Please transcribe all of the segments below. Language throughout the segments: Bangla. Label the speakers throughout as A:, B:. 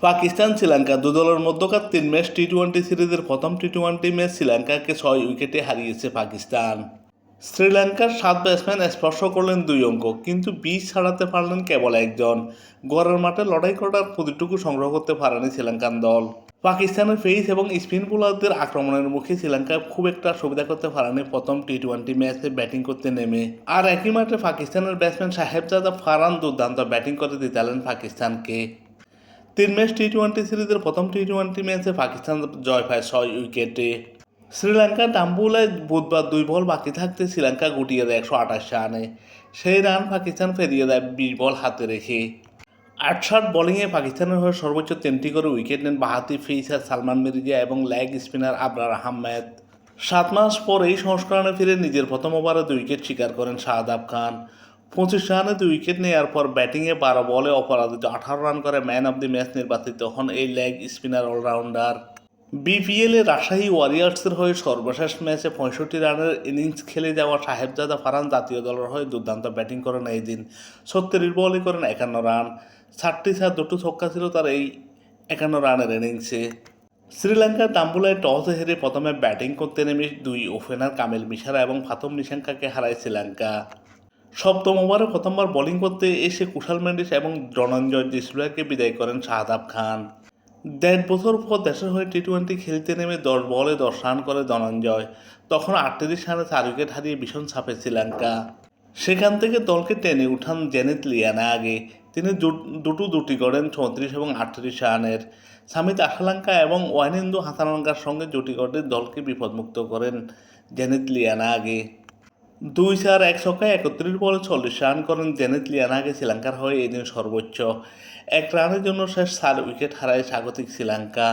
A: পাকিস্তান শ্রীলঙ্কা দু দলের মধ্যকার 3 ম্যাচ টি-20 সিরিজের প্রথম টি-20 ম্যাচ শ্রীলঙ্কাকে 6 উইকেটে হারিয়েছে পাকিস্তান। শ্রীলঙ্কার 7 ব্যাটসম্যান স্পর্শ করলেন 2 অঙ্ক, কিন্তু 20 ছাড়াতে পারলেন কেবল একজন। ঘরের মাঠে লড়াই করার প্রতিটুকু সংগ্রহ করতে পারেনি শ্রীলঙ্কান দল। পাকিস্তানের পেস এবং স্পিন বোলারদের আক্রমণের মুখে শ্রীলঙ্কা খুব একটা সুবিধা করতে পারেনি প্রথম টি-20 ম্যাচে ব্যাটিং করতে নেমে। আর একই মাঠে পাকিস্তানের ব্যাটসম্যান সাহেবজাদা ফারহান দুর্দান্ত ব্যাটিং করে জিতালেন পাকিস্তানকে। 3 ম্যাচ টি-20 সিরিজের প্রথম টি-20 ম্যাচে পাকিস্তান জয় পায় 6 উইকেটে। শ্রীলঙ্কার ডাম্বুলায় বুধবার 2 বল বাকি থাকতে শ্রীলঙ্কা গুটিয়ে দেয় 128 রানে। সেই রান পাকিস্তান ফেরিয়ে দেয় 20 বল হাতে রেখে। 68 বোলিংয়ে পাকিস্তানের হয়ে সর্বোচ্চ 3টি করে উইকেট নেন বাঁহাতি পেসার সালমান মির্জা এবং লেগ স্পিনার আবরার আহমেদ। 7 মাস পর এই সংস্করণে ফিরে নিজের প্রথম ওভারে 2 উইকেট শিকার করেন শাহাদাব খান। 25 রানে 2 উইকেট নেওয়ার পর ব্যাটিংয়ে 12 বলে অপরাজিত 18 রান করে ম্যান অব দি ম্যাচ নির্বাচিত হন এই লেগ স্পিনার অলরাউন্ডার। বিপিএলে রাজশাহী ওয়ারিয়র্সের হয়ে সর্বশেষ ম্যাচে 65 রানের ইনিংস খেলে যাওয়া সাহেবজাদা ফারহান জাতীয় দলের হয়ে দুর্দান্ত ব্যাটিং করেন এই দিন। 36 বলে করেন 51 রান। 4টি চার 2টো ছক্কা ছিল তার এই 51 রানের ইনিংসে। শ্রীলঙ্কার ডাম্বুলায় টসে হেরে প্রথমে ব্যাটিং করতে নেমে 2 ওপেনার কামেল মিশারা এবং ফাতম নিশাঙ্কাকে হারায় শ্রীলঙ্কা। সপ্তম ওভারে প্রথমবার বোলিং করতে এসে কুশাল মেন্ডিস এবং ধনঞ্জয় ডিসুজাকে বিদায় করেন শাহাদাব খান। 1.5 বছর পর দেশের হয়ে টি-20 খেলতে নেমে 10 বলে 10 রান করে ধনঞ্জয়। তখন 38 রানে 4 উইকেট হারিয়ে ভীষণ চাপে শ্রীলঙ্কা। সেখান থেকে দলকে টেনে উঠান জেনিত লিয়ানাগে। তিনি দুটি গড়েন 34 এবং 38 রানের। সামিত আশালঙ্কা এবং ওয়ানিন্দু হাসানাঙ্কার সঙ্গে জুটি গড়ে দলকে বিপদমুক্ত করেন জেনিত লিয়ানাগে। 2-4-1 ছক্কায় 31 বলে 40 রান করেন জেনিত লিয়ানাগে। শ্রীলঙ্কার হয়ে এদিন সর্বোচ্চ 1 রানের জন্য শেষ 4 উইকেট হারায় স্বাগতিক শ্রীলঙ্কা।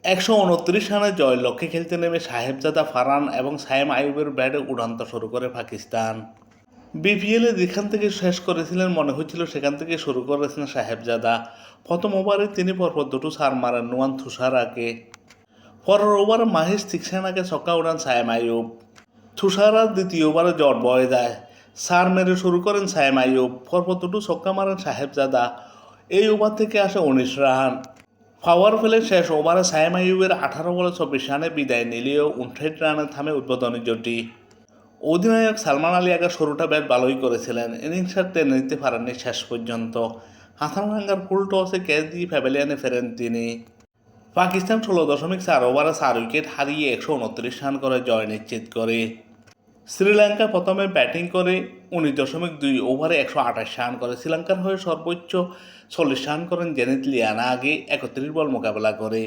A: 129 রানে জয়ের লক্ষ্যে খেলতে নেমে সাহেবজাদা ফারহান এবং সায়েম আইয়ুবের ব্যাটে উড়ান্ত শুরু করে পাকিস্তান। বিপিএলে যেখান থেকে শেষ করেছিলেন মনে হচ্ছিল সেখান থেকে শুরু করেছেন সাহেবজাদা। প্রথম ওভারে তিনি পরপর 2টো চার মারেন নুয়ান থুসারাকে। পরের ওভারে মাহেশ তিক্সেনাকে ছক্কা উড়ান সায়েম আইয়ুব। থুসারা দ্বিতীয় ওভারে জট বয়ে যায়। চার মেরে শুরু করেন সায়েম আইয়ুব। পরপর 2টো ছক্কা মারেন সাহেবজাদা। এই ওভার থেকে আসে 19 রান। পাওয়ার ফেলে শেষ ওভারে সায়েম আইয়ুবের 18 বলে 24 রানে বিদায় নিলেও 59 রানে থামে উদ্বোধনী জুটি। অধিনায়ক সালমান আলী আগা শুরুটা বেশ ভালোই করেছিলেন, ইনিংসটা টেনে নিতে পারেননি শেষ পর্যন্ত। হাসানাঙ্কার ফুল টসে ক্যাচ দিয়ে প্যাভিলিয়নে ফেরেন তিনি। পাকিস্তান 16.4 ওভারে 4 উইকেট হারিয়ে 129 রান করে জয় নিশ্চিত করে। শ্রীলঙ্কা প্রথমে ব্যাটিং করে 19.2 ওভারে 128 রান করে। শ্রীলঙ্কার হয়ে সর্বোচ্চ 40 রান করেন জেনিত লিয়ানাগে 31 বল মোকাবেলা করে।